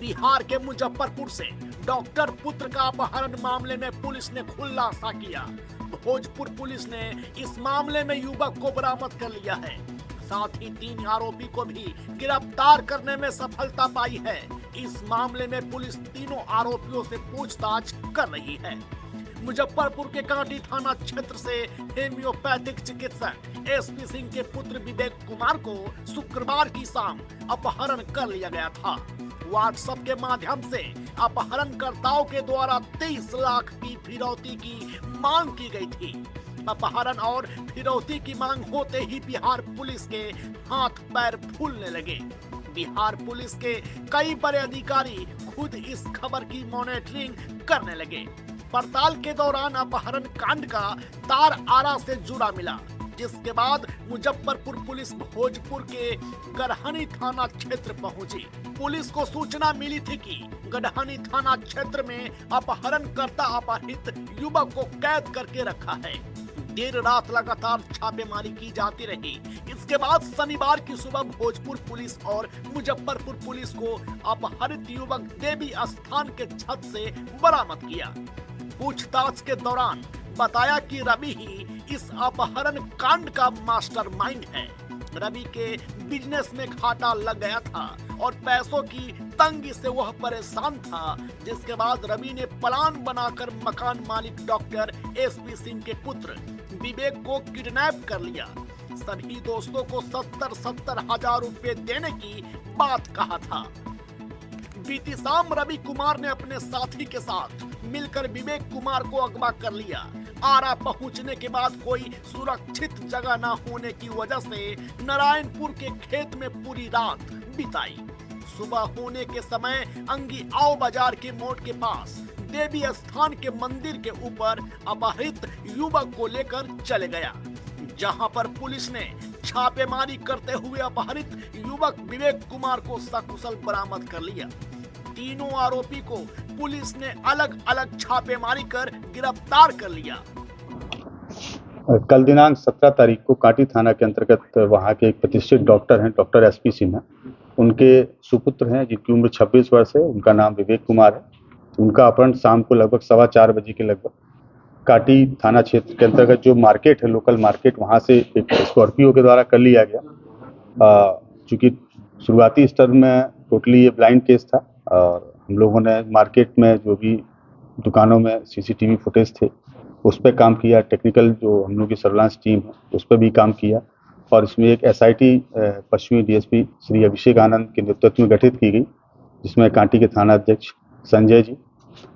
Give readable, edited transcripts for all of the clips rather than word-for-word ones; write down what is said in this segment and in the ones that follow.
बिहार के मुजफ्फरपुर से डॉक्टर पुत्र का अपहरण मामले में पुलिस ने खुलासा किया। भोजपुर पुलिस ने इस मामले में युवक को बरामद कर लिया है। साथ ही 3 आरोपी को भी गिरफ्तार करने में सफलता पाई है। इस मामले में पुलिस तीनों आरोपियों से पूछताछ कर रही है। मुजफ्फरपुर के कांटी थाना क्षेत्र से हेमियोपैथिक चिकित्सक एसपी सिंह के पुत्र विवेक कुमार को शुक्रवार की शाम अपहरण कर लिया गया था। व्हाट्सएप के माध्यम से अपहरणकर्ताओं के द्वारा 23 लाख की फिरौती की मांग की गई थी। अपहरण और फिरौती की मांग होते ही बिहार पुलिस के हाथ पैर फूलने लगे। बिहार पुलिस के कई बड़े अधिकारी खुद इस खबर की मॉनिटरिंग करने लगे। पड़ताल के दौरान अपहरण कांड का तार आरा से जुड़ा मिला, जिसके बाद मुजफ्फरपुर पुलिस भोजपुर के गढ़हनी थाना क्षेत्र पहुंची। पुलिस को सूचना मिली थी कि गढ़हनी थाना क्षेत्र में अपहरणकर्ता अपहृत युवक को कैद करके रखा है। देर रात लगातार छापेमारी की जाती रही। इसके बाद शनिवार की सुबह भोजपुर पुलिस और मुजफ्फरपुर पुलिस को अपहरित युवक देवी स्थान के छत से बरामद किया। पूछताछ के दौरान बताया कि रवि ही इस अपहरण कांड का मास्टरमाइंड है। रवि के बिजनेस में घाटा लग गया था और पैसों की तंगी से वह परेशान था, जिसके बाद रवि ने प्लान बनाकर मकान मालिक डॉक्टर एसपी सिंह के पुत्र विवेक को किडनैप कर लिया। सभी दोस्तों को 70-70 हजार रुपए देने की बात कहा था। बीती शाम रवि कुमार ने अपने साथी के साथ मिलकर विवेक कुमार को अगवा कर लिया। आरा पहुंचने के बाद कोई सुरक्षित जगह न होने की वजह से नारायणपुर के खेत में पूरी रात बिताई। सुबह होने के समय अंगी आओ बाजार के मोड़ के पास देवी स्थान के मंदिर के ऊपर अपहृत युवक को लेकर चले गया, जहां पर पुलिस ने छापेमारी करते हुए अपहृत युवक विवेक कुमार को सकुशल बरामद कर लिया। तीनों आरोपी को पुलिस ने अलग अलग छापेमारी कर गिरफ्तार कर लिया। कल दिनांक 17 तारीख को कांटी थाना के अंतर्गत वहां के एक प्रतिष्ठित डॉक्टर हैं, डॉक्टर एसपी सिंह, उनके सुपुत्र हैं जिनकी उम्र 26 वर्ष है। उनका नाम विवेक कुमार है। उनका अपहरण शाम को लगभग 4:15 बजे के लगभग कांटी थाना क्षेत्र के अंतर्गत जो मार्केट है, लोकल मार्केट, वहां से एक स्कॉर्पियो के द्वारा कर लिया गया। चूंकि शुरुआती स्तर में टोटली ये ब्लाइंड केस था और हम लोगों ने मार्केट में जो भी दुकानों में सीसीटीवी फुटेज थे उस पर काम किया। टेक्निकल जो हम लोग की सर्विलांस टीम है उस पर भी काम किया और इसमें एक एसआईटी पश्चिमी डीएसपी श्री अभिषेक आनंद के नेतृत्व में गठित की गई, जिसमें कांटी के थाना अध्यक्ष संजय जी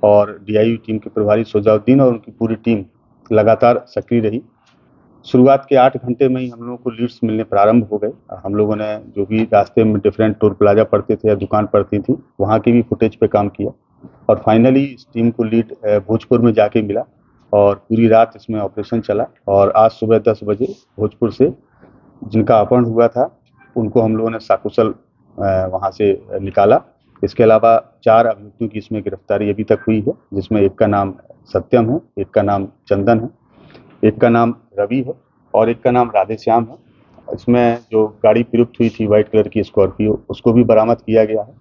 और डीआईयू टीम के प्रभारी सोजाउद्दीन और उनकी पूरी टीम लगातार सक्रिय रही। शुरुआत के 8 घंटे में ही हम लोगों को लीड्स मिलने प्रारंभ हो गए। हम लोगों ने जो भी रास्ते में डिफरेंट टोल प्लाजा पड़ते थे या दुकान पड़ती थी वहाँ की भी फुटेज पे काम किया और फाइनली इस टीम को लीड भोजपुर में जाके मिला और पूरी रात इसमें ऑपरेशन चला और आज सुबह 10 बजे भोजपुर से जिनका अपहरण हुआ था उनको हम लोगों ने सकुशल वहाँ से निकाला। इसके अलावा 4 अभियुक्तों की इसमें गिरफ्तारी अभी तक हुई है, जिसमें एक का नाम सत्यम है, एक का नाम चंदन है, एक का नाम रवि है और एक का नाम राधेश्याम है। इसमें जो गाड़ी प्रयुक्त हुई थी व्हाइट कलर की स्कॉर्पियो, उसको भी बरामद किया गया है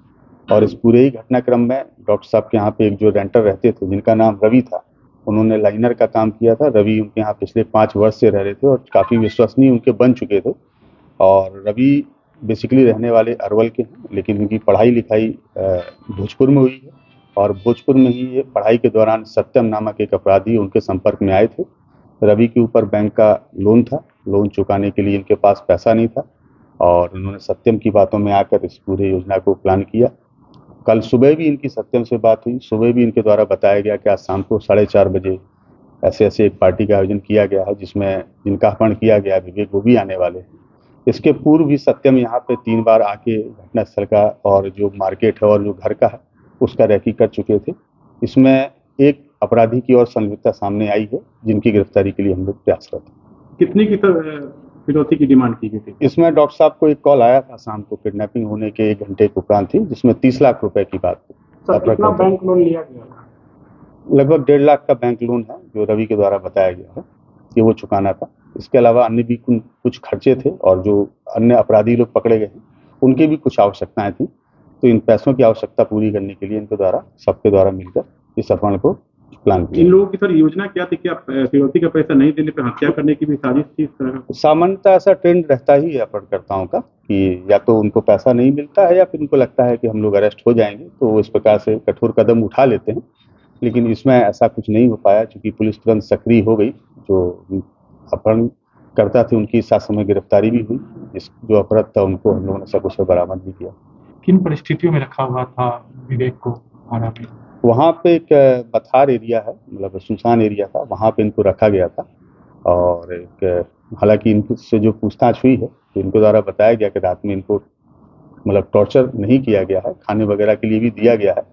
और इस पूरे ही घटनाक्रम में डॉक्टर साहब के यहाँ पे एक जो रेंटर रहते थे जिनका नाम रवि था, उन्होंने लाइनर का काम किया था। रवि उनके यहाँ पिछले 5 वर्ष से रह रहे थे और काफ़ी विश्वसनीय उनके बन चुके थे और रवि बेसिकली रहने वाले अरवल के हैं, लेकिन उनकी पढ़ाई लिखाई भोजपुर में हुई है और भोजपुर में ही ये पढ़ाई के दौरान सत्यम नामक एक अपराधी उनके संपर्क में आए थे। रवि के ऊपर बैंक का लोन था, लोन चुकाने के लिए इनके पास पैसा नहीं था और उन्होंने सत्यम की बातों में आकर इस पूरे योजना को प्लान किया। कल सुबह भी इनकी सत्यम से बात हुई। सुबह भी इनके द्वारा बताया गया कि आज शाम को 4:30 बजे ऐसे एक पार्टी का आयोजन किया गया है जिसमें जिनका अपहरण किया गया विवेक वो भी आने वाले हैं। इसके पूर्व भी सत्यम यहाँ पे 3 बार आके घटनास्थल का और जो मार्केट है और जो घर का है उसका रैकी कर चुके थे। इसमें एक अपराधी की और संलिप्तता सामने आई है जिनकी गिरफ्तारी के लिए हम लोग प्रयासरत हैं। कितनी की फिरौती की डिमांड की गई थी? इसमें डॉक्टर साहब को एक कॉल आया था शाम को किडनैपिंग होने के 1 घंटे के उपरांत थी, जिसमें 30 लाख रुपए की बात थी। सर, कितना बैंक लोन लिया गया? लगभग 1.5 लाख का बैंक लोन है जो रवि के द्वारा बताया गया है कि वो चुकाना था। इसके अलावा अन्य भी कुछ खर्चे थे और जो अन्य अपराधी लोग पकड़े गए हैं उनकी भी कुछ आवश्यकताएं थी। तो इन पैसों की आवश्यकता पूरी करने के लिए इनके द्वारा सबके द्वारा मिलकर इस अपहरण को प्लान इन किया। लोगों की सर योजना क्या थी कि आप फिरौती का पैसा नहीं देने पे हत्या करने की भी साजिश थी इस तरह का? सामान्यतः ऐसा ट्रेंड रहता ही है अपहरणकर्ताओं का कि या तो उनको पैसा नहीं मिलता है या फिर उनको लगता है कि हम लोग अरेस्ट हो जाएंगे, तो वो इस प्रकार से कठोर कदम उठा लेते हैं। लेकिन इसमें ऐसा कुछ नहीं हो पाया, क्योंकि पुलिस तुरंत सक्रिय हो गई। जो अपहरणकर्ता थे उनकी साथ समय गिरफ्तारी भी हुई। जो अपराध था उनको हम लोगों ने सकुशल बरामद भी किया। किन परिस्थितियों में रखा हुआ था विवेक को आरा में? वहाँ पे एक बथार एरिया है, मतलब सुनसान एरिया था, वहाँ पे इनको रखा गया था। और एक हालांकि इनसे जो पूछताछ हुई है तो इनको द्वारा बताया गया कि रात में इनको मतलब टॉर्चर नहीं किया गया है, खाने वगैरह के लिए भी दिया गया है,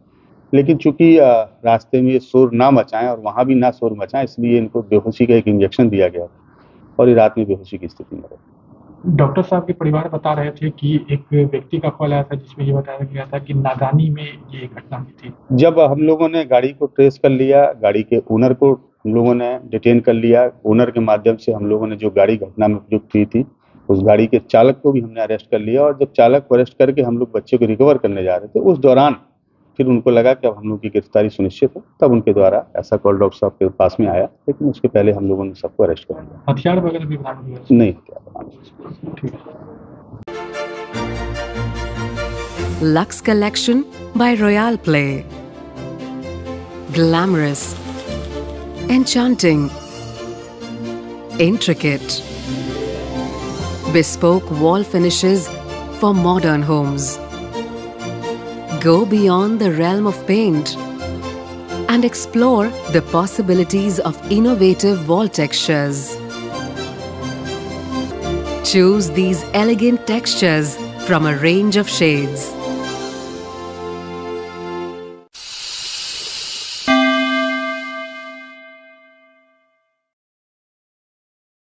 लेकिन चूंकि रास्ते में ये शोर ना मचाएं और वहाँ भी ना शोर मचाएं, इसलिए इनको बेहोशी का एक इंजेक्शन दिया गया और ये रात में बेहोशी की स्थिति में रहे। डॉक्टर साहब के परिवार बता रहे थे कि एक व्यक्ति का कॉल आया था जिसमें ये बताया गया था कि नादानी में ये घटना हुई थी। जब हम लोगों ने गाड़ी को ट्रेस कर लिया, गाड़ी के ओनर को हम लोगों ने डिटेन कर लिया। ओनर के माध्यम से हम लोगों ने जो गाड़ी घटना में प्रयुक्त हुई थी उस गाड़ी के चालक को भी हमने अरेस्ट कर लिया। और जब चालक को अरेस्ट करके हम लोग बच्चे को रिकवर करने जा रहे थे, उस दौरान फिर उनको लगा कि अब हम लोग की गिरफ्तारी सुनिश्चित है, तब उनके द्वारा ऐसा कॉल डॉक्टर साहब के पास में आया। लेकिन उसके पहले हम लोगों ने सबको अरेस्ट कर लिया। हथियार वगैरह भी बरामद हुए? नहीं हथियार। ठीक है। Lux Collection by Royal Play. Glamorous, enchanting, intricate, bespoke wall finishes for modern homes. Go beyond the realm of paint and explore the possibilities of innovative wall textures. Choose these elegant textures from a range of shades.